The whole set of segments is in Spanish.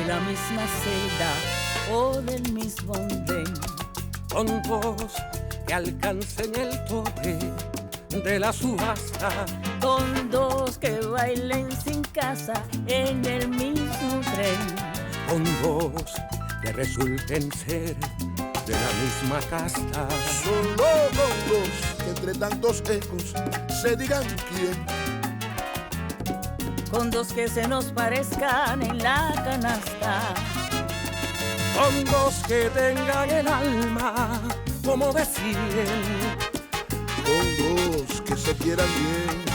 la misma celda o del mismo andén. Con dos que alcancen el tope de la subasta, con dos que bailen sin casa en el mismo tren, con dos que resulten ser de la misma casta, solo con dos que entre tantos ecos se digan quién, con dos que se nos parezcan en la canasta, con dos que tengan el alma como de 100, con dos que se quieran bien,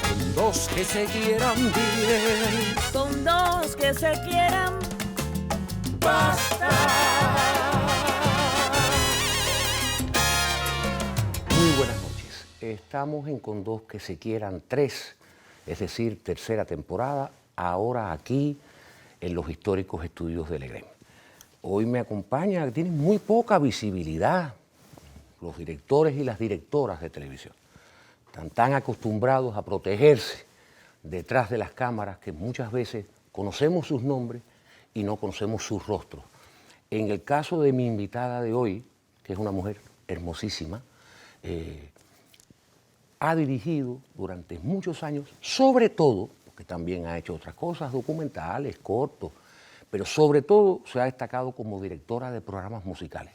con dos que se quieran bien, con dos que se quieran basta. Muy buenas noches. Estamos en Con dos que se quieran 3, es decir, tercera temporada, ahora aquí en los históricos estudios de Legrand. Hoy me acompaña, tienen muy poca visibilidad, los directores y las directoras de televisión. Están tan acostumbrados a protegerse detrás de las cámaras que muchas veces conocemos sus nombres y no conocemos sus rostros. En el caso de mi invitada de hoy, que es una mujer hermosísima, ha dirigido durante muchos años, sobre todo, porque también ha hecho otras cosas, documentales, cortos, pero sobre todo se ha destacado como directora de programas musicales.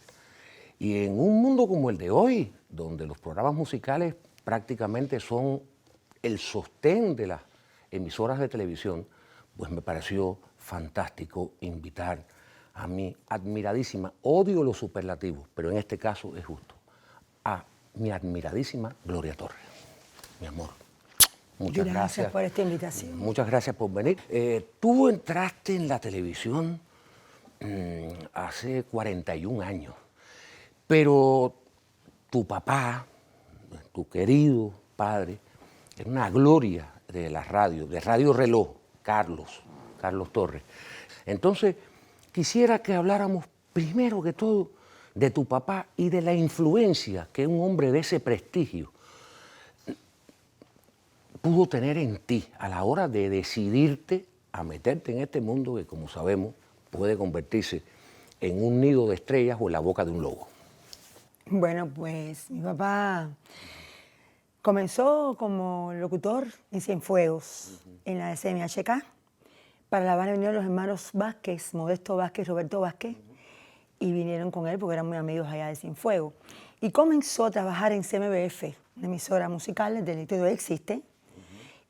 Y en un mundo como el de hoy, donde los programas musicales prácticamente son el sostén de las emisoras de televisión, pues me pareció fantástico invitar a mi admiradísima, odio los superlativos, pero en este caso es justo, a mi admiradísima Gloria Torres. Mi amor, muchas gracias por esta invitación. Muchas gracias por venir. Tú entraste en la televisión hace 41 años, pero tu papá, tu querido padre, era una gloria de la radio, de Radio Reloj, Carlos Torres. Entonces, quisiera que habláramos primero que todo de tu papá y de la influencia que un hombre de ese prestigio pudo tener en ti a la hora de decidirte a meterte en este mundo que, como sabemos, puede convertirse en un nido de estrellas o en la boca de un lobo. Bueno, pues mi papá comenzó como locutor en Cienfuegos, en la SMHK. Para La Habana vinieron los hermanos Vázquez, Modesto Vázquez, Roberto Vázquez, y vinieron con él porque eran muy amigos allá de Cienfuegos. Y comenzó a trabajar en CMBF, una emisora musical del que todavía existe,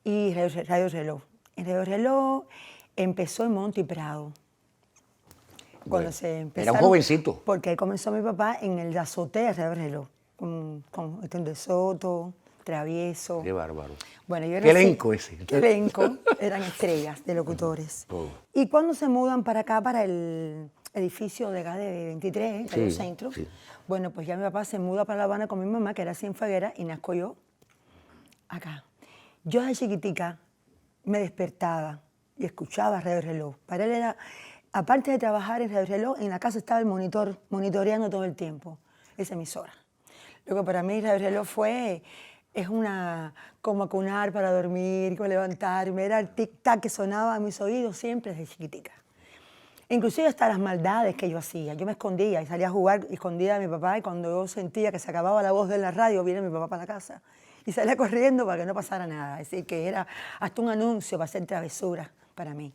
y Radio Reloj. En Radio Reloj empezó en Monte y Prado. Cuando se empezaron, era un jovencito. Porque ahí comenzó mi papá en el azotea de Radio Reloj, con de Soto, Travieso. Qué bárbaro. Bueno, yo era qué elenco ese. Qué elenco, eran estrellas de locutores. Todo. Y cuando se mudan para acá, para el edificio de GADE 23, Radio Centro, bueno, pues ya mi papá se muda para La Habana con mi mamá, que era cienfueguera, y nazco yo acá. Yo de chiquitica me despertaba y escuchaba Radio Reloj. Para él era, aparte de trabajar en Radio Reloj, en la casa estaba el monitor, monitoreando todo el tiempo esa emisora. Lo que para mí Radio Reloj es como acunar para dormir, como levantarme, era el tic-tac que sonaba a mis oídos siempre desde chiquitica. Inclusive hasta las maldades que yo hacía. Yo me escondía y salía a jugar escondida de mi papá, y cuando yo sentía que se acababa la voz de la radio, viene mi papá para la casa y salía corriendo para que no pasara nada. Es decir, que era hasta un anuncio para hacer travesuras para mí.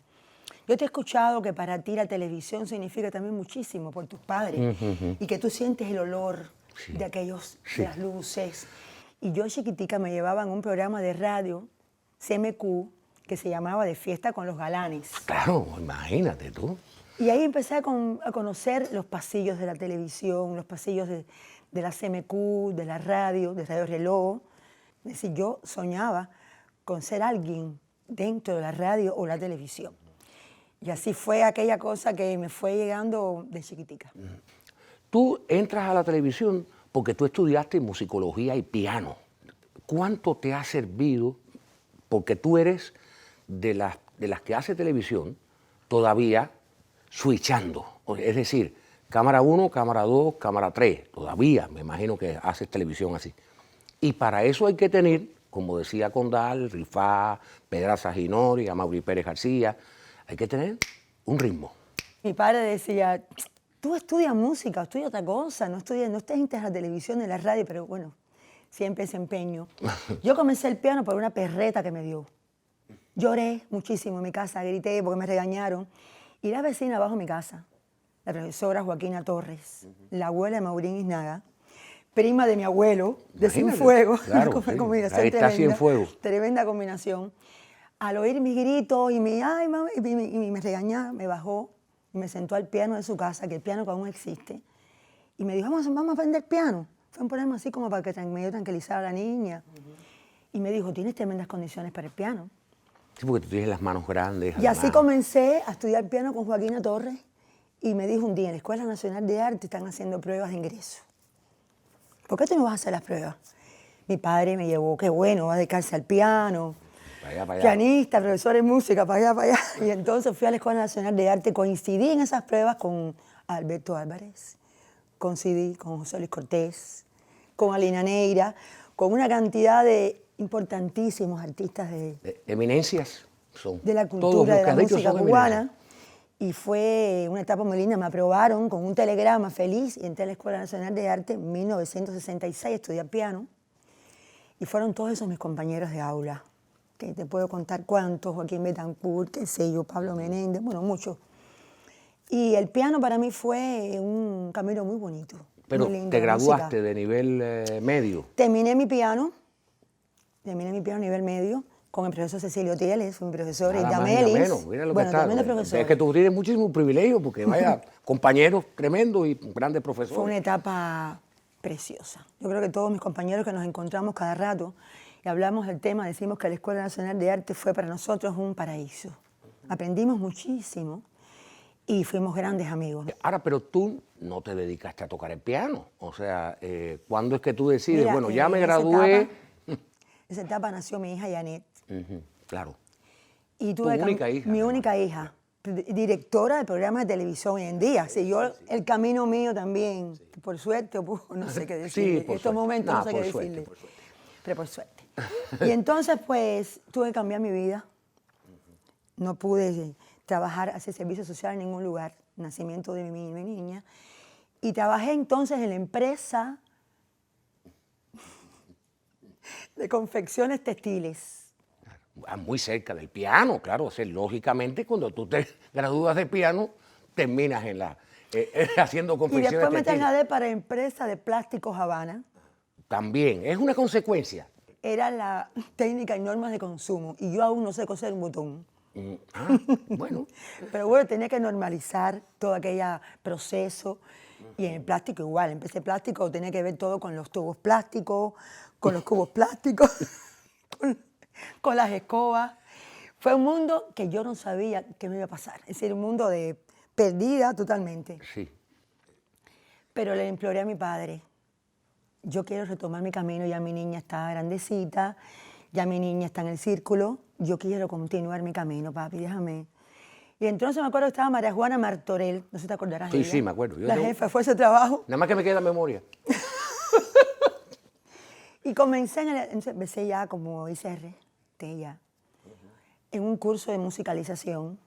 Yo te he escuchado que para ti la televisión significa también muchísimo por tus padres, y que tú sientes el olor de aquellos, de las luces. Y yo chiquitica me llevaban a un programa de radio, CMQ, que se llamaba De Fiesta con los Galanes. Claro, imagínate tú. Y ahí empecé a conocer los pasillos de la televisión, los pasillos de la CMQ, de la radio, de Radio Reloj. Es decir, yo soñaba con ser alguien dentro de la radio o la televisión. Y así fue aquella cosa que me fue llegando de chiquitica. Tú entras a la televisión porque tú estudiaste musicología y piano. ¿Cuánto te ha servido? Porque tú eres de las que hace televisión todavía switchando. Es decir, cámara 1, cámara 2, cámara 3. Todavía me imagino que haces televisión así. Y para eso hay que tener, como decía Condal, Rifá, Pedraza Ginori, Amaury Pérez García, hay que tener un ritmo. Mi padre decía, tú estudias música, estudia otra cosa, no estés en la televisión, en la radio, pero bueno, siempre ese empeño. Yo comencé el piano por una perreta que me dio. Lloré muchísimo en mi casa, grité porque me regañaron. Y la vecina abajo de mi casa, la profesora Joaquina Torres, la abuela de Maurín Isnaga, prima de mi abuelo, de Cienfuegos, claro, una sí. combinación Ahí está tremenda, Cienfuegos. tremenda combinación. Al oír mis gritos y ay, mami, y me regañaba, me bajó y me sentó al piano de su casa, que el piano que aún existe, y me dijo, vamos a aprender piano. Fue un problema así como para que medio tranquilizara a la niña. Y me dijo, tienes tremendas condiciones para el piano. Sí, porque tú tienes las manos grandes. Y así comencé a estudiar piano con Joaquina Torres, y me dijo un día, en la Escuela Nacional de Arte están haciendo pruebas de ingreso. ¿Por qué tú no vas a hacer las pruebas? Mi padre me llevó, qué bueno, va a dedicarse al piano. Para allá, para allá. Pianista, profesor de música, para allá, para allá. Y entonces fui a la Escuela Nacional de Arte, coincidí en esas pruebas con Alberto Álvarez, coincidí con José Luis Cortés, con Alina Neira, con una cantidad de importantísimos artistas Eminencias son. de la Todos cultura, los de que la has dicho música son cubana. eminencias. Y fue una etapa muy linda, me aprobaron con un telegrama feliz y entré a la Escuela Nacional de Arte en 1966, estudié piano. Y fueron todos esos mis compañeros de aula, que te puedo contar cuántos, Joaquín Betancourt, qué sé yo, Pablo Menéndez, bueno, muchos. Y el piano para mí fue un camino muy bonito. Pero muy lindo, te la graduaste música. de nivel medio. Terminé mi piano a nivel medio con el profesor Cecilio Tieles, fue mi profesor, y Nada más y Damelis. nada menos. Mira lo que Bueno, está. tremendo profesor. Es que tú tienes muchísimo privilegio porque vaya compañeros tremendos y grandes profesores. Fue una etapa preciosa. Yo creo que todos mis compañeros que nos encontramos cada rato y hablamos del tema, decimos que la Escuela Nacional de Arte fue para nosotros un paraíso. Aprendimos muchísimo y fuimos grandes amigos. Ahora, pero tú no te dedicaste a tocar el piano. O sea, ¿cuándo es que tú decides? Mira, Bueno, ya me en gradué. Esa etapa nació mi hija Janet. Ujú, claro. Y Tu única hija, mi además. única hija, directora de programas de televisión hoy en día. Siguió el camino mío también, por suerte o por no sé qué decirle. por en estos suerte. momentos Nah, no sé qué por suerte, decirle. por suerte. Pero por suerte. Y entonces, pues, tuve que cambiar mi vida. No pude trabajar, hacer servicio social en ningún lugar. Nacimiento de mi niña. Y trabajé entonces en la empresa de confecciones textiles. Muy cerca del piano, claro. O sea, lógicamente, cuando tú te gradúas de piano, terminas en haciendo Y confecciones después me textiles. trasladé para empresa de plásticos Habana. También, es una consecuencia. Era la técnica y normas de consumo. Y yo aún no sé coser un botón. Bueno. Pero bueno, tenía que normalizar todo aquel proceso. Y en el plástico igual. Empecé plástico, tenía que ver todo con los tubos plásticos, con los cubos plásticos, con las escobas. Fue un mundo que yo no sabía qué me iba a pasar. Es decir, un mundo de perdida totalmente. Sí. Pero le imploré a mi padre, yo quiero retomar mi camino, ya mi niña está grandecita, ya mi niña está en el círculo, yo quiero continuar mi camino, papi, déjame. Y entonces me acuerdo que estaba María Juana Martorell, no sé si te acordarás de Sí, ella. sí, me acuerdo. Yo La tengo- jefa fue ese trabajo. Nada más que me queda memoria. Y comencé, empecé ya como ICR, ya, en un curso de musicalización,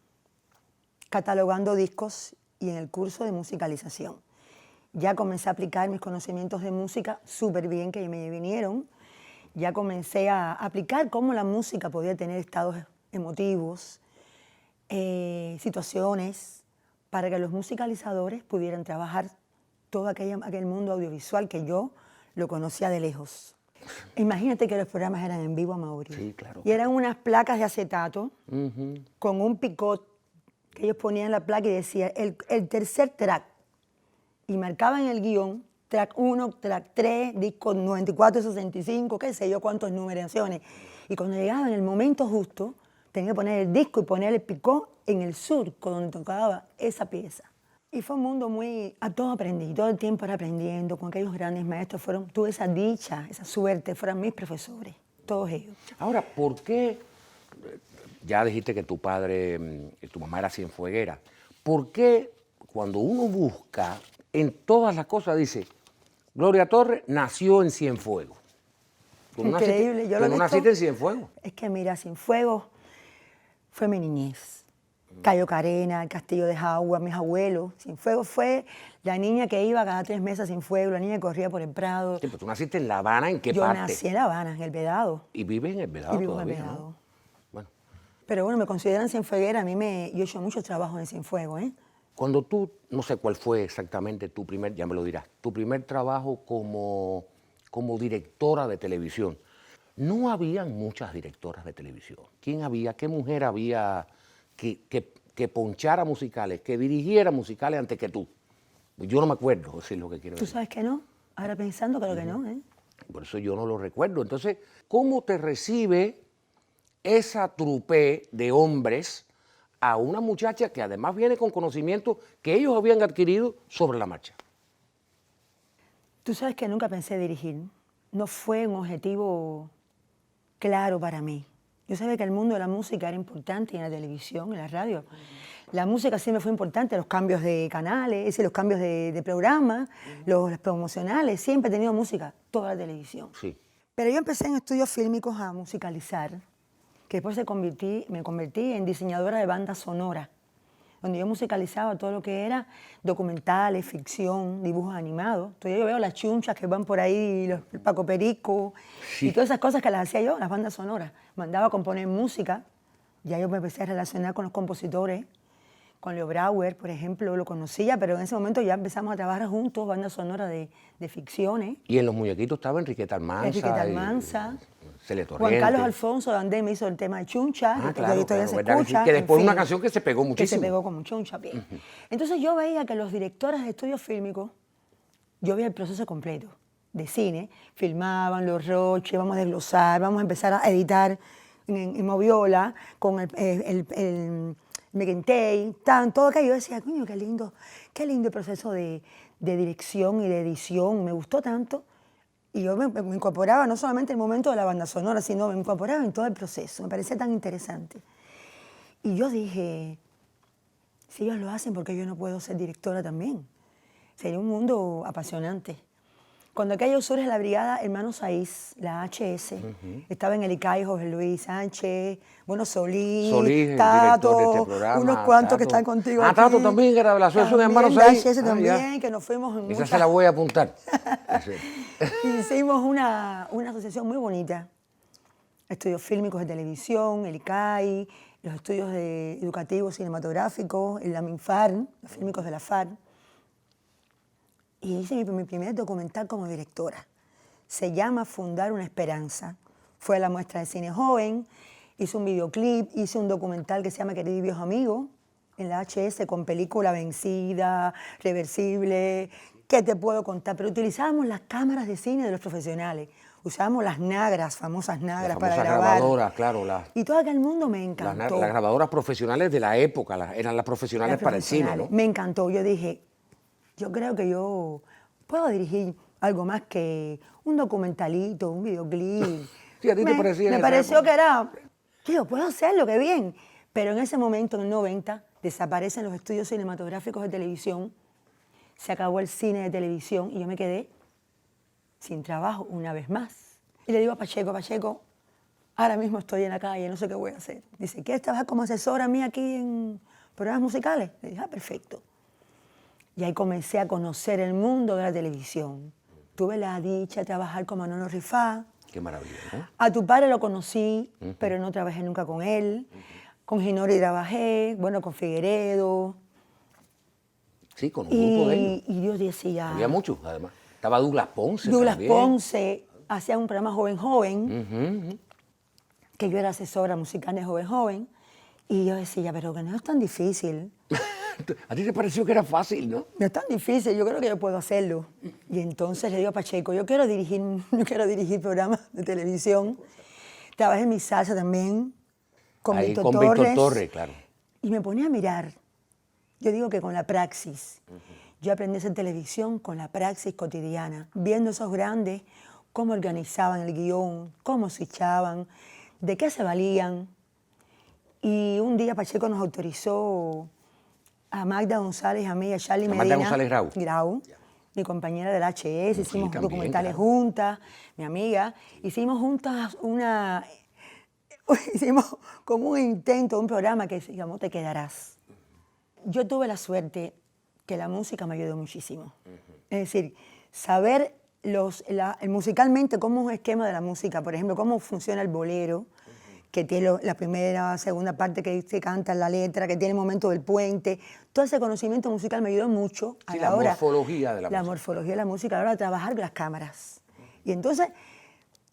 catalogando discos y en el curso de musicalización. Ya comencé a aplicar mis conocimientos de música súper bien que me vinieron. Ya comencé a aplicar cómo la música podía tener estados emotivos, situaciones, para que los musicalizadores pudieran trabajar todo aquel mundo audiovisual que yo lo conocía de lejos. Imagínate que los programas eran en vivo, Amaury. Sí, claro. Y eran unas placas de acetato con un picot que ellos ponían en la placa y decía el tercer track. Y marcaban en el guión track 1, track 3, disco 94, 65, qué sé yo, cuántas numeraciones. Y cuando llegaba en el momento justo, tenía que poner el disco y poner el picot en el surco donde tocaba esa pieza. Y fue un mundo muy... A todo aprendí, todo el tiempo era aprendiendo, con aquellos grandes maestros. Tuve esa dicha, esa suerte, fueron mis profesores, todos ellos. Ahora, ¿por qué? Ya dijiste que tu padre y tu mamá era cienfueguera. ¿Por qué cuando uno busca en todas las cosas dice Gloria Torres nació en Cienfuegos? Tú no Increíble, naciste, tú no naciste en Cienfuegos. Es que mira, Cienfuegos fue mi niñez. Cayo Carena, el Castillo de Jagua, mis abuelos. Cienfuegos fue la niña que iba cada 3 meses a Cienfuegos, la niña que corría por el Prado. Sí, pero tú naciste en La Habana, ¿en qué Yo parte? nací en La Habana, en El Vedado. ¿Y vives en El Vedado Y vivo en El todavía, Vedado. ¿no? Bueno, Pero bueno, me consideran cienfueguera. Yo he hecho mucho trabajo en Cienfuegos, ¿eh? cuando tú, no sé cuál fue exactamente tu primer, ya me lo dirás, tu primer trabajo como directora de televisión, no habían muchas directoras de televisión. ¿Quién había, qué mujer había que ponchara musicales, que dirigiera musicales antes que tú? Yo no me acuerdo, eso es lo que quiero ¿Tú decir. sabes que no? Ahora pensando, creo que no, ¿eh? Por eso yo no lo recuerdo. Entonces, ¿cómo te recibe esa trupe de hombres a una muchacha que además viene con conocimiento que ellos habían adquirido sobre la marcha? Tú sabes que nunca pensé dirigir. No fue un objetivo claro para mí. Yo sabía que el mundo de la música era importante en la televisión, en la radio. La música siempre fue importante, los cambios de canales, los cambios de programas, los promocionales. Siempre he tenido música, toda la televisión. Sí. Pero yo empecé en estudios fílmicos a musicalizar, que después me convertí en diseñadora de banda sonora, donde yo musicalizaba todo lo que era documentales, ficción, dibujos animados. Entonces yo veo las chunchas que van por ahí, los Paco Perico, y todas esas cosas que las hacía yo, las bandas sonoras. Mandaba a componer música, ya yo me empecé a relacionar con los compositores, con Leo Brauer, por ejemplo, lo conocía, pero en ese momento ya empezamos a trabajar juntos, bandas sonoras de ficciones. Y en los muñequitos estaba Enriqueta Almanza. Enriqueta Almanza. Cele Juan Torrente. Carlos Alfonso de Andén me hizo el tema de Chuncha, Ah, que claro, todavía claro, se ¿verdad que sí? escucha. Que después en una fin, canción que se pegó Que muchísimo. se pegó como Chuncha, bien. Entonces yo veía que los directores de estudios fílmicos, yo veía el proceso completo de cine, filmaban los roches, vamos a desglosar, vamos a empezar a editar en Moviola, con el Mequentey, todo aquello. Yo decía, coño, qué lindo el proceso de dirección y de edición, me gustó tanto. Y yo me incorporaba no solamente en el momento de la banda sonora, sino me incorporaba en todo el proceso, me parecía tan interesante. Y yo dije, si ellos lo hacen, ¿por qué yo no puedo ser directora también? Sería un mundo apasionante. Cuando aquello surge la brigada Hermanos Saiz, la HS, estaba en el ICAI Jorge Luis Sánchez, bueno, Solís, el Tato, director de este programa, unos cuantos Tato. que están contigo Ah, aquí. Tato también era de la Asociación de Hermanos También Saiz. de HS Ah, también, ya. que nos fuimos en Esa muchas... se la voy a apuntar. Sí. Hicimos una asociación muy bonita. Estudios fílmicos de televisión, el ICAI, los estudios educativos cinematográficos, la MINFAR, los fílmicos de la FAR. Y hice mi primer documental como directora. Se llama Fundar una Esperanza. Fue a la muestra de cine joven, hice un videoclip, hice un documental que se llama Querido y Viejo Amigo, en la HS, con película vencida, reversible. ¿Qué te puedo contar? Pero utilizábamos las cámaras de cine de los profesionales. Usábamos las nagras, famosas nagras Las para famosas grabar. grabadoras, claro. Y todo aquel mundo me encantó. Las grabadoras profesionales de la época, eran las profesionales Las para el cine, ¿no? profesionales. Me encantó. Yo dije, yo creo que yo puedo dirigir algo más que un documentalito, un videoclip. Sí, a ti te parecía en Me esa pareció época. que era, tío, puedo hacerlo, qué bien. Pero en ese momento, en el 90, desaparecen los estudios cinematográficos de televisión, se acabó el cine de televisión y yo me quedé sin trabajo una vez más. Y le digo a Pacheco, ahora mismo estoy en la calle, no sé qué voy a hacer. Dice, ¿quieres trabajar como asesora mía aquí en programas musicales? Le dije, perfecto. Y ahí comencé a conocer el mundo de la televisión. Tuve la dicha de trabajar con Manolo Rifá. Qué maravilla, ¿no? A tu padre lo conocí, pero no trabajé nunca con él. Con Ginori trabajé, bueno, con Figueredo. Sí, con un grupo de ellos. Y yo decía... Había muchos, además. Estaba Douglas Ponce Douglas también. Ponce hacía un programa Joven, que yo era asesora musical de Joven. Y yo decía, pero que no es tan difícil. A ti te pareció que era fácil, ¿no? No es tan difícil, yo creo que yo puedo hacerlo. Y entonces le digo a Pacheco, yo quiero dirigir programas de televisión. Trabajé en mi salsa también, con Ahí, Víctor con Torres. Víctor Torres, claro. Y me ponía a mirar. Yo digo que con la praxis. Yo aprendí a hacer televisión con la praxis cotidiana, viendo esos grandes, cómo organizaban el guión, cómo se echaban, de qué se valían. Y un día Pacheco nos autorizó a Magda González, a mí, a Charlie Medina. Magda González Grau. Grau, mi compañera del HS, hicimos también, documentales claro. juntas, mi amiga. Hicimos juntas hicimos como un intento, un programa que se llamó Te Quedarás. Yo tuve la suerte que la música me ayudó muchísimo. Es decir, saber musicalmente cómo es un esquema de la música, por ejemplo, cómo funciona el bolero, que tiene la primera, segunda parte que se canta en la letra, que tiene el momento del puente. Todo ese conocimiento musical me ayudó mucho a la hora... morfología de la música. La morfología de la música a la hora de trabajar con las cámaras. Y entonces,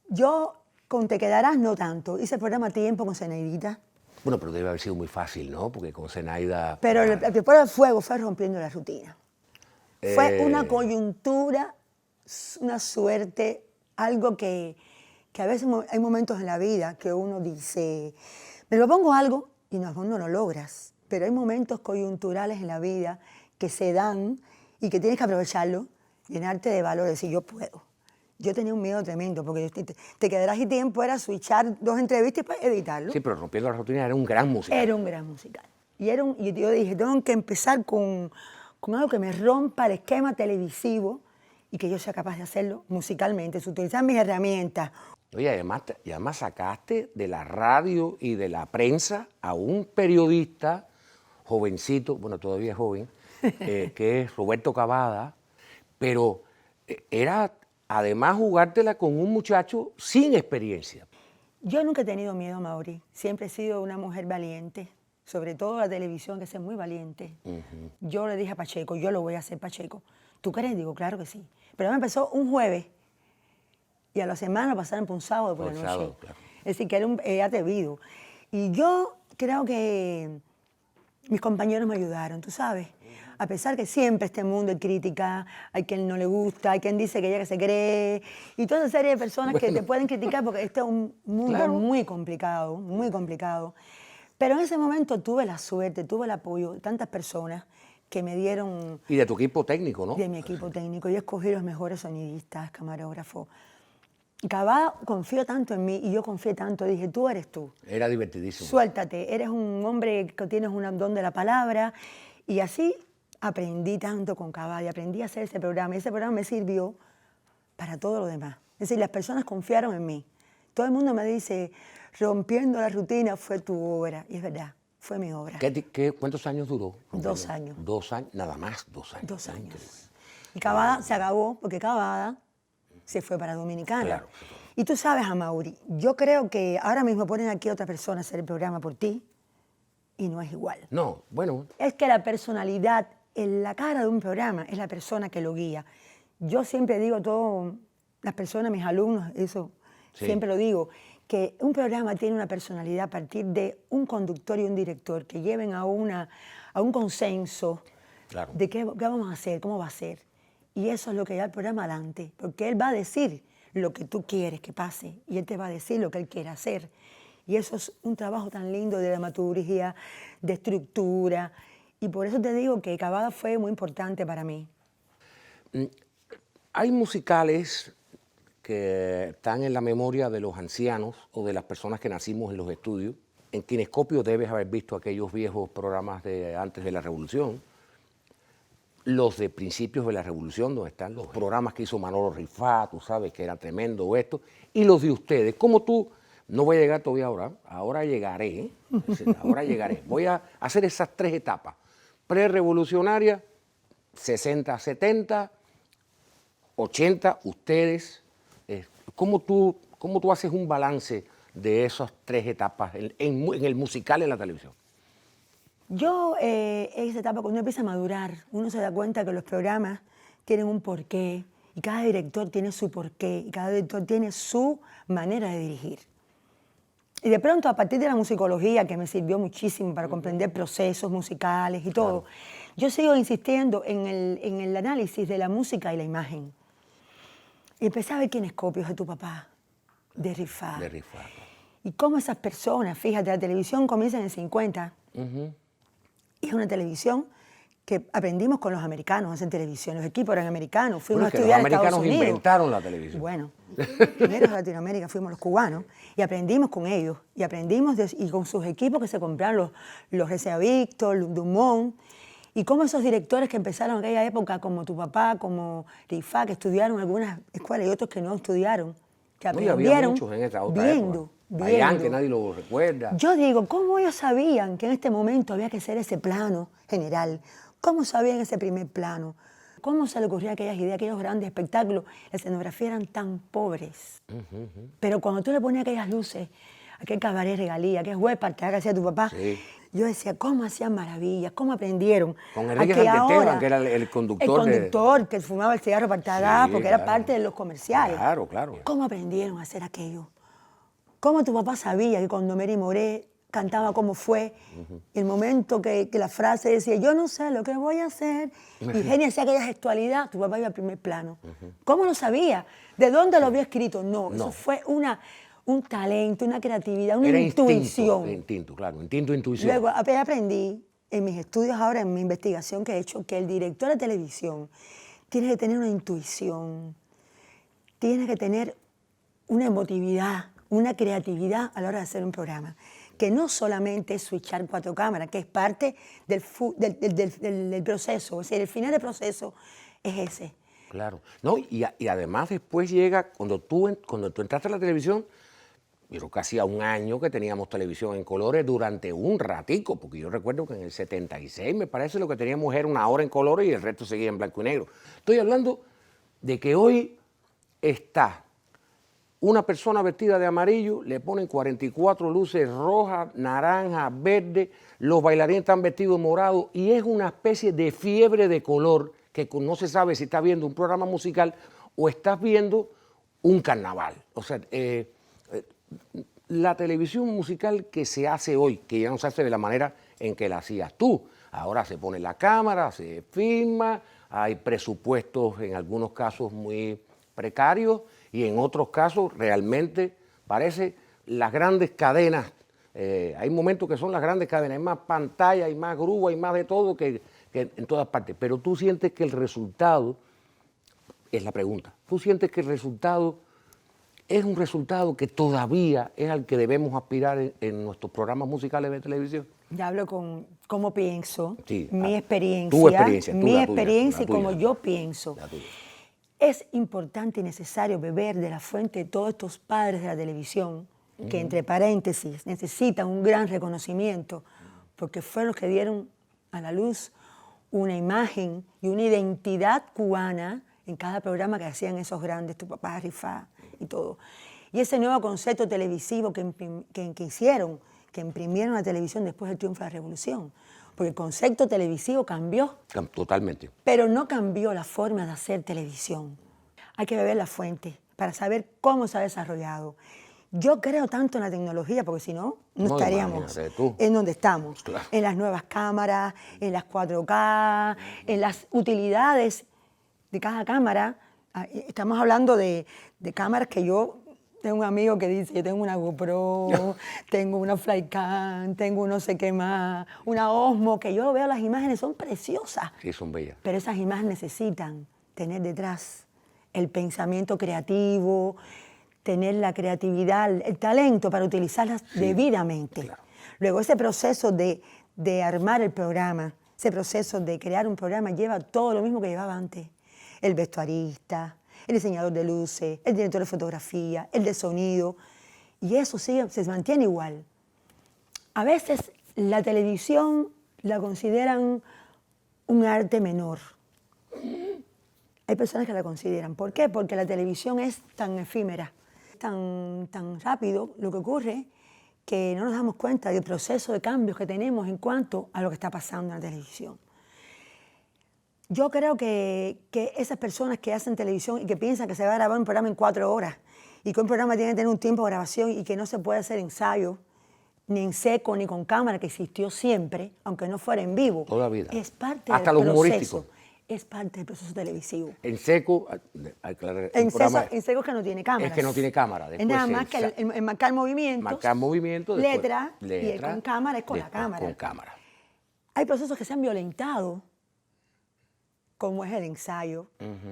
yo con Te Quedarás no tanto. Hice el programa a tiempo con Zenaidita. Bueno, pero debe haber sido muy fácil, ¿no? Porque con Zenaida... Pero el Prueba de Fuego fue rompiendo la rutina. Fue una coyuntura, una suerte, algo que a veces hay momentos en la vida que uno dice, me propongo algo y no lo logras, pero hay momentos coyunturales en la vida que se dan y que tienes que aprovecharlo, llenarte de valor, decir yo puedo. Yo tenía un miedo tremendo, porque Te Quedarás y tiempo era switchar 2 entrevistas para editarlo. Sí, pero Rompiendo la Rutina era un gran musical. Era un gran musical. Y yo dije, tengo que empezar con algo que me rompa el esquema televisivo y que yo sea capaz de hacerlo musicalmente, utilizar mis herramientas. Oye, además sacaste de la radio y de la prensa a un periodista jovencito, bueno, todavía joven, que es Roberto Cavada, pero era además jugártela con un muchacho sin experiencia. Yo nunca he tenido miedo, Mauri. Siempre he sido una mujer valiente, sobre todo la televisión, que es muy valiente. Yo le dije a Pacheco, yo lo voy a hacer, Pacheco. ¿Tú crees? Digo, claro que sí. Pero me empezó un jueves y a la semana pasaron por un sábado por la noche. Sábado, claro. Es decir, que era atrevido. Y yo creo que mis compañeros me ayudaron, tú sabes. A pesar que siempre este mundo hay crítica, hay quien no le gusta, hay quien dice que ella que se cree, y toda esa serie de personas que te pueden criticar porque este es un mundo muy complicado, muy complicado. Pero en ese momento tuve la suerte, tuve el apoyo de tantas personas que me dieron... Y de tu equipo técnico, ¿no? De mi equipo técnico. Yo escogí los mejores sonidistas, camarógrafos. Cavada confió tanto en mí y yo confié tanto. Dije, tú eres tú. Era divertidísimo. Suéltate. Eres un hombre que tienes un don de la palabra. Y así aprendí tanto con Cavada y aprendí a hacer ese programa. Y ese programa me sirvió para todo lo demás. Es decir, las personas confiaron en mí. Todo el mundo me dice, Rompiendo la Rutina fue tu obra. Y es verdad, fue mi obra. ¿Cuántos años duró? 2 años. 2 años, nada más 2 años. 2 años. Y Cavada se acabó porque Cavada se fue para Dominicana. Claro. Y tú sabes, Amaury, yo creo que ahora mismo ponen aquí a otra persona a hacer el programa por ti y no es igual. No, bueno. Es que la personalidad en la cara de un programa es la persona que lo guía. Yo siempre digo a todas las personas, mis alumnos, eso siempre lo digo, que un programa tiene una personalidad a partir de un conductor y un director que lleven a un consenso de qué vamos a hacer, cómo va a ser. Y eso es lo que da el programa adelante, porque él va a decir lo que tú quieres que pase y él te va a decir lo que él quiere hacer. Y eso es un trabajo tan lindo de dramaturgia, de estructura, y por eso te digo que Cavada fue muy importante para mí. Hay musicales que están en la memoria de los ancianos o de las personas que nacimos en los estudios. En Kinescopio debes haber visto aquellos viejos programas de antes de la Revolución, los de principios de la Revolución, donde están los programas que hizo Manolo Rifá, tú sabes que era tremendo esto, y los de ustedes. Como tú, no voy a llegar todavía ahora llegaré, ahora llegaré. Voy a hacer esas 3 etapas. Pre-revolucionaria, 60, 70, 80, ustedes. ¿Cómo tú haces un balance de esas 3 etapas en el musical en la televisión? Yo, en esa etapa, cuando uno empieza a madurar, uno se da cuenta que los programas tienen un porqué y cada director tiene su porqué y cada director tiene su manera de dirigir. Y de pronto, a partir de la musicología, que me sirvió muchísimo para comprender procesos musicales y todo, yo sigo insistiendo en el análisis de la música y la imagen. Y empecé a ver Kinescopios de tu papá, de Rifá. De Rifá. Y cómo esas personas, fíjate, la televisión comienza en el 50. Y es una televisión que aprendimos con los americanos a hacer televisión. Los equipos eran americanos. Fuimos a estudiar a Estados Unidos. Los americanos inventaron la televisión. Bueno, primero en Latinoamérica fuimos los cubanos y aprendimos con ellos. Y aprendimos y con sus equipos que se compraron los RCA Víctor, Dumont. Y cómo esos directores que empezaron en aquella época, como tu papá, como Rifá, que estudiaron en algunas escuelas y otros que no estudiaron, que aprendieron había muchos en esa otra viendo. época. Payán, que nadie lo recuerda. Yo digo, ¿cómo ellos sabían que en este momento había que hacer ese plano general? ¿Cómo sabían ese primer plano? ¿Cómo se le ocurría aquellas ideas, aquellos grandes espectáculos? La escenografía eran tan pobres. Pero cuando tú le ponías aquellas luces, aquel cabaret regalía, aquel huésped que hacía tu papá, sí. Yo decía, ¿cómo hacían maravillas? ¿Cómo aprendieron? Con Enrique Santisteban, que era el conductor. El conductor que fumaba el cigarro para sí, porque era parte de los comerciales. Claro, claro. ¿Cómo aprendieron a hacer aquello? ¿Cómo tu papá sabía que cuando Mary Moré cantaba Cómo Fue, el momento que la frase decía, yo no sé lo que voy a hacer, y Genia hacía aquella gestualidad, tu papá iba al primer plano? ¿Cómo lo sabía? ¿De dónde lo había escrito? No, eso fue un talento, una creatividad, una intuición. Instinto, claro, intuición. Luego aprendí en mis estudios ahora, en mi investigación que he hecho, que el director de televisión tiene que tener una intuición, tiene que tener una emotividad, una creatividad a la hora de hacer un programa, que no solamente es switchar 4 cámaras, que es parte del proceso, es decir, el final del proceso es ese. Claro, no, y además después llega, cuando tú entraste a la televisión, yo creo que hacía un año que teníamos televisión en colores durante un ratico, porque yo recuerdo que en el 76, me parece, lo que teníamos era 1 hora en colores y el resto seguía en blanco y negro. Estoy hablando de que hoy está una persona vestida de amarillo, le ponen 44 luces rojas, naranjas, verdes, los bailarines están vestidos morados y es una especie de fiebre de color que no se sabe si estás viendo un programa musical o estás viendo un carnaval. O sea, la televisión musical que se hace hoy, que ya no se hace de la manera en que la hacías tú. Ahora se pone la cámara, se filma, hay presupuestos en algunos casos muy precarios y en otros casos realmente parece las grandes cadenas. Hay momentos que son las grandes cadenas, hay más pantalla, hay más grúa, hay más de todo que en todas partes. Pero tú sientes que el resultado, es la pregunta, tú sientes que el resultado es un resultado que todavía es al que debemos aspirar en nuestros programas musicales de televisión. Ya hablo con cómo pienso, sí, mi experiencia, tu experiencia, mi experiencia y cómo yo pienso. Es importante y necesario beber de la fuente de todos estos padres de la televisión, que entre paréntesis necesitan un gran reconocimiento, porque fueron los que dieron a la luz una imagen y una identidad cubana en cada programa que hacían esos grandes, tu papá, Rifá y todo. Y ese nuevo concepto televisivo que hicieron, que imprimieron la televisión después del triunfo de la Revolución. Porque el concepto televisivo cambió. Totalmente. Pero no cambió la forma de hacer televisión. Hay que beber la fuente para saber cómo se ha desarrollado. Yo creo tanto en la tecnología, porque si no, no estaríamos en donde estamos. Claro. En las nuevas cámaras, en las 4K, en las utilidades de cada cámara. Estamos hablando de cámaras que yo tengo un amigo que dice, yo tengo una GoPro, tengo una Flycam, tengo un no sé qué más, una Osmo, que yo veo las imágenes, son preciosas. Sí, son bellas. Pero esas imágenes necesitan tener detrás el pensamiento creativo, tener la creatividad, el talento para utilizarlas debidamente. Claro. Luego ese proceso de armar el programa, ese proceso de crear un programa lleva todo lo mismo que llevaba antes. El vestuarista, el diseñador de luces, el director de fotografía, el de sonido, y eso se mantiene igual. A veces la televisión la consideran un arte menor. Hay personas que la consideran. ¿Por qué? Porque la televisión es tan efímera, tan rápido lo que ocurre, que no nos damos cuenta del proceso de cambios que tenemos en cuanto a lo que está pasando en la televisión. Yo creo que esas personas que hacen televisión y que piensan que se va a grabar un programa en 4 horas y que un programa tiene que tener un tiempo de grabación y que no se puede hacer ensayo, ni en seco, ni con cámara, que existió siempre, aunque no fuera en vivo. Toda la vida. Es parte hasta del los proceso. Humorísticos. Es parte del proceso televisivo. En seco, en seco es que no tiene cámara. Es que no tiene cámara. Es nada más que el marcar movimientos. Marcar movimientos. Letra, y el con cámara es con la cámara. Con cámara. Hay procesos que se han violentado, como es el ensayo.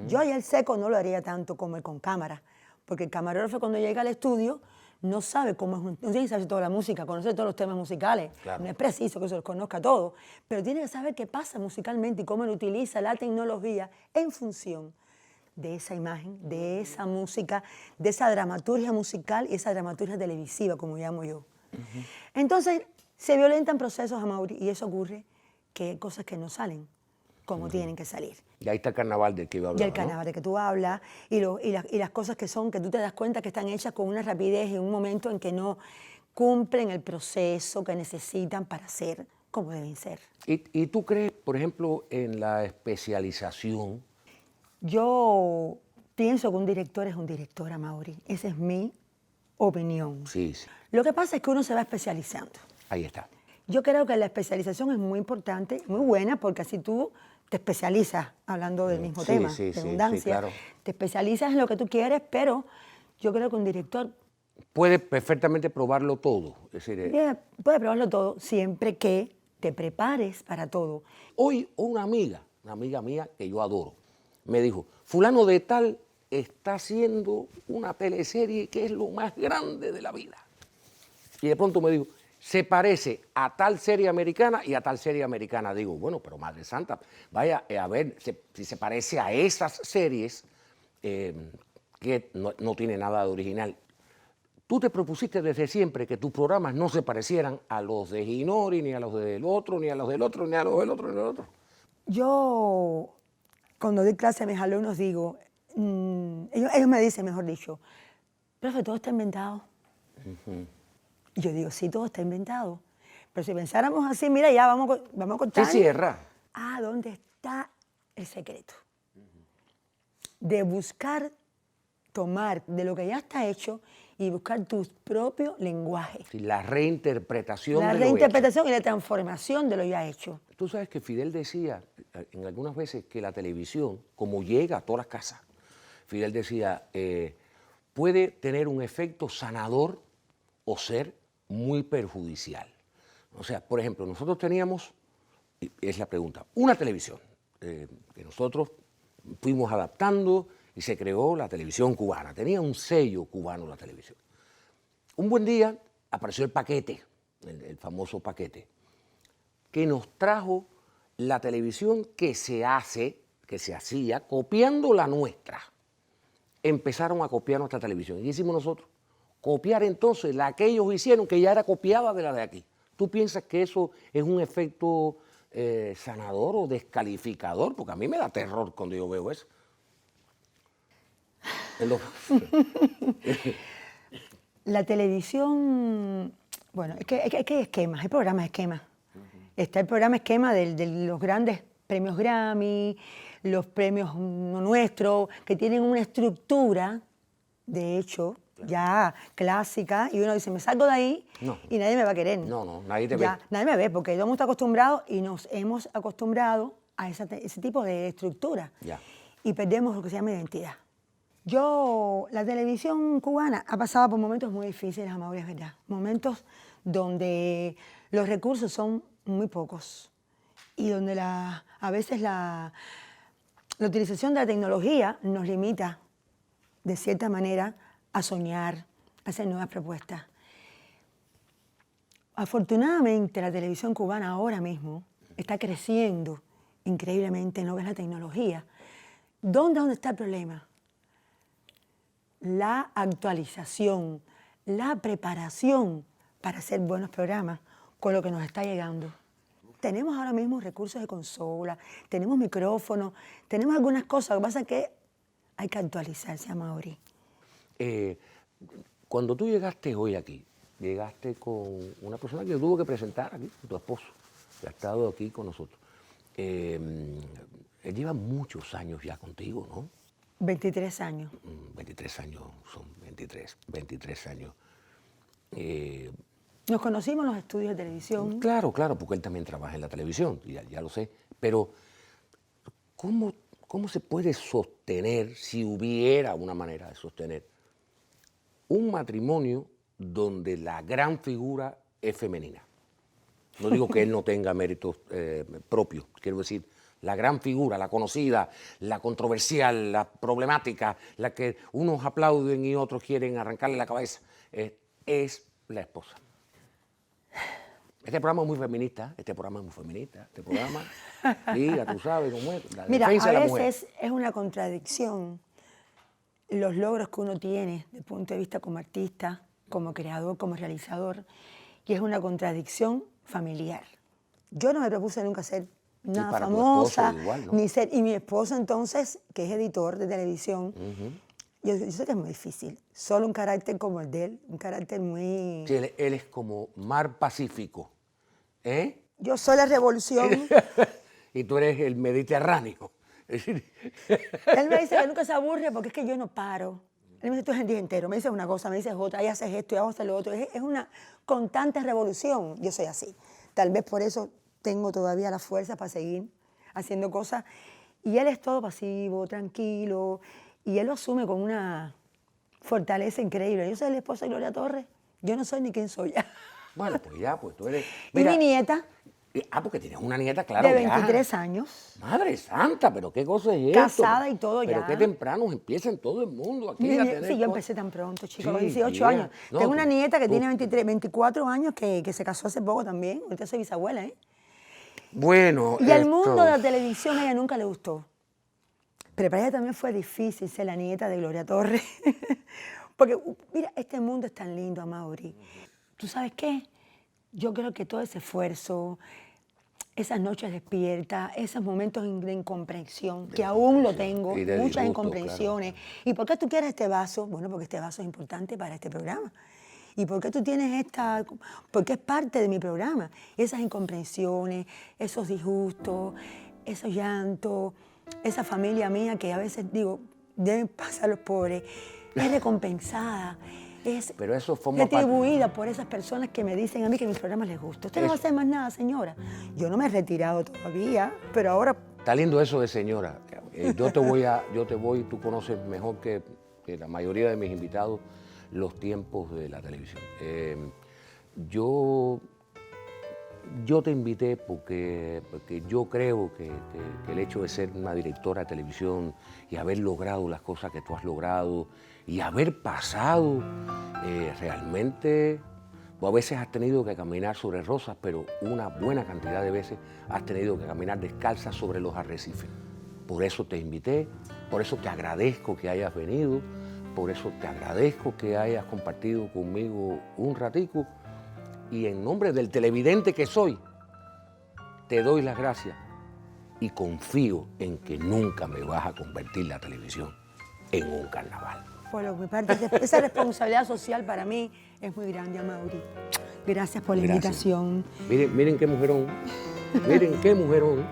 Yo ya el seco no lo haría tanto como el con cámara, porque el camarógrafo cuando llega al estudio no sabe cómo es, no tiene que saber toda la música, conocer todos los temas musicales. Claro. No es preciso que se los conozca todos, pero tiene que saber qué pasa musicalmente y cómo él utiliza la tecnología en función de esa imagen, de esa música, de esa dramaturgia musical y esa dramaturgia televisiva, como llamo yo. Entonces, se violentan procesos, Amaury, y eso ocurre que hay cosas que no salen como tienen que salir. Y ahí está el carnaval del que iba a hablar, Y el carnaval de que tú hablas, y las cosas que son, que tú te das cuenta que están hechas con una rapidez en un momento en que no cumplen el proceso que necesitan para ser como deben ser. ¿Y tú crees, por ejemplo, en la especialización? Yo pienso que un director es un director, Amaury. Esa es mi opinión. Sí, sí. Lo que pasa es que uno se va especializando. Ahí está. Yo creo que la especialización es muy importante, muy buena, porque así tú te especializas, hablando del mismo tema, de abundancia. Sí, claro. Te especializas en lo que tú quieres, pero yo creo que un director Puede perfectamente probarlo todo. Es decir, puede probarlo todo, siempre que te prepares para todo. hoy una amiga mía que yo adoro, me dijo, fulano de tal está haciendo una teleserie que es lo más grande de la vida. Y de pronto me dijo, se parece a tal serie americana y a tal serie americana. Digo, bueno, pero Madre Santa, vaya a ver si se parece a esas series que no tiene nada de original. Tú te propusiste desde siempre que tus programas no se parecieran a los de Ginori, ni a los del otro, ni a los del otro, ni a los del otro, ni al otro. Yo, cuando doy clase a mis alumnos, digo, ellos me dicen, mejor dicho, profe, todo está inventado. Y yo digo, sí, todo está inventado. Pero si pensáramos así, mira, ya vamos a contar. Se cierra. Ah, ¿dónde está el secreto? De buscar, tomar de lo que ya está hecho y buscar tu propio lenguaje. Sí, la reinterpretación La de lo reinterpretación y la transformación de lo ya hecho. hecho. Tú sabes que Fidel decía en algunas veces que la televisión, como llega a todas las casas, Fidel decía, puede tener un efecto sanador o ser muy perjudicial. O sea, por ejemplo, nosotros teníamos, es la pregunta, una televisión que nosotros fuimos adaptando y se creó la televisión cubana. Tenía un sello cubano la televisión. Un buen día apareció el paquete, el famoso paquete, que nos trajo la televisión que se hacía copiando la nuestra. Empezaron a copiar nuestra televisión. ¿Y qué hicimos nosotros? Copiar entonces la que ellos hicieron, que ya era copiada de la de aquí. ¿Tú piensas que eso es un efecto sanador o descalificador? Porque a mí me da terror cuando yo veo eso. La televisión, bueno, es que hay esquemas, hay programas esquemas. Está el programa esquema de los grandes premios Grammy, los premios nuestros, que tienen una estructura, de hecho, ya clásica, y uno dice, me salgo de ahí y nadie me va a querer. No, nadie te ve. Nadie me ve, porque todo el mundo está acostumbrado y nos hemos acostumbrado a ese tipo de estructura. Ya. Y perdemos lo que se llama identidad. La televisión cubana ha pasado por momentos muy difíciles, Amaury, es verdad. Momentos donde los recursos son muy pocos y donde a veces la utilización de la tecnología nos limita, de cierta manera, a soñar, a hacer nuevas propuestas. Afortunadamente, la televisión cubana ahora mismo está creciendo increíblemente, no ves la tecnología. ¿Dónde está el problema? La actualización, la preparación para hacer buenos programas con lo que nos está llegando. Tenemos ahora mismo recursos de consola, tenemos micrófonos, tenemos algunas cosas, lo que pasa es que hay que actualizarse, Amaury. Cuando tú llegaste hoy aquí, llegaste con una persona que tuvo que presentar aquí, tu esposo, que ha estado aquí con nosotros. Él lleva muchos años ya contigo, ¿no? 23 años. 23 años, son 23 años. Nos conocimos en los estudios de televisión. Claro, porque él también trabaja en la televisión, ya lo sé. Pero, ¿cómo se puede sostener, si hubiera una manera de sostener, un matrimonio donde la gran figura es femenina? No digo que él no tenga méritos propios, quiero decir, la gran figura, la conocida, la controversial, la problemática, la que unos aplauden y otros quieren arrancarle la cabeza, es la esposa. Este programa es muy feminista, este programa, sí, ya tú sabes cómo es, la Mira, defensa a de la mujer. veces es una contradicción los logros que uno tiene desde el punto de vista como artista, como creador, como realizador, y es una contradicción familiar. Yo no me propuse nunca ser nada para tu famosa, esposo igual, ¿no? ni ser, y mi esposo entonces, que es editor de televisión, yo sé que es muy difícil, solo un carácter como el de él, un carácter muy... Sí, él es como mar Pacífico, ¿eh? Yo soy la revolución. Y tú eres el Mediterráneo. Es decir, Él me dice que nunca se aburre porque es que yo no paro. Él me dice, tú es el día entero, me dices una cosa, me dices otra, ahí haces esto y haces lo otro. Es una constante revolución. Yo soy así. Tal vez por eso tengo todavía la fuerza para seguir haciendo cosas. Y él es todo pasivo, tranquilo, y él lo asume con una fortaleza increíble. Yo soy el esposo de Gloria Torres, yo no soy ni quién soy. bueno, pues ya, pues tú eres... Y mi nieta, porque tienes una nieta, claro, de ya. 23 años. Madre santa, pero qué cosa es esto. Casada y todo pero ya. qué temprano empieza en todo el mundo aquí a tener Sí, yo cosas. empecé tan pronto, chico, a Sí, los 18 tía. años. No, Tengo una nieta que tú- tiene 24 años que se casó hace poco también. Ahorita soy bisabuela, ¿eh? Bueno, Y al mundo de la televisión a ella nunca le gustó. Pero para ella también fue difícil ser la nieta de Gloria Torres. Porque, mira, este mundo es tan lindo, Amaury. ¿Tú sabes qué? Yo creo que todo ese esfuerzo, esas noches despiertas, esos momentos de incomprensión, que aún lo tengo, Y de muchas disgusto, incomprensiones. ¿Y por qué tú quieres este vaso? Bueno, porque este vaso es importante para este programa. ¿Y por qué tú tienes esta? Porque es parte de mi programa. Esas incomprensiones, esos disgustos, esos llantos, esa familia mía que a veces digo, deben pasar los pobres, es recompensada, es Pero eso forma parte- retribuida por esas personas que me dicen a mí que mis programas les gustan. Usted no va a Eso. hacer más nada, señora. Yo no me he retirado todavía, pero ahora Está lindo eso de señora. Tú conoces mejor que la mayoría de mis invitados los tiempos de la televisión. Yo te invité porque yo creo que el hecho de ser una directora de televisión y haber logrado las cosas que tú has logrado y haber pasado realmente, a veces has tenido que caminar sobre rosas, pero una buena cantidad de veces has tenido que caminar descalza sobre los arrecifes. Por eso te invité, por eso te agradezco que hayas venido, por eso te agradezco que hayas compartido conmigo un ratico y en nombre del televidente que soy, te doy las gracias y confío en que nunca me vas a convertir la televisión en un carnaval. por lo que mi parte, esa responsabilidad social para mí es muy grande, Amaury. Gracias por la Gracias. invitación. Miren qué mujerón, miren qué mujerón.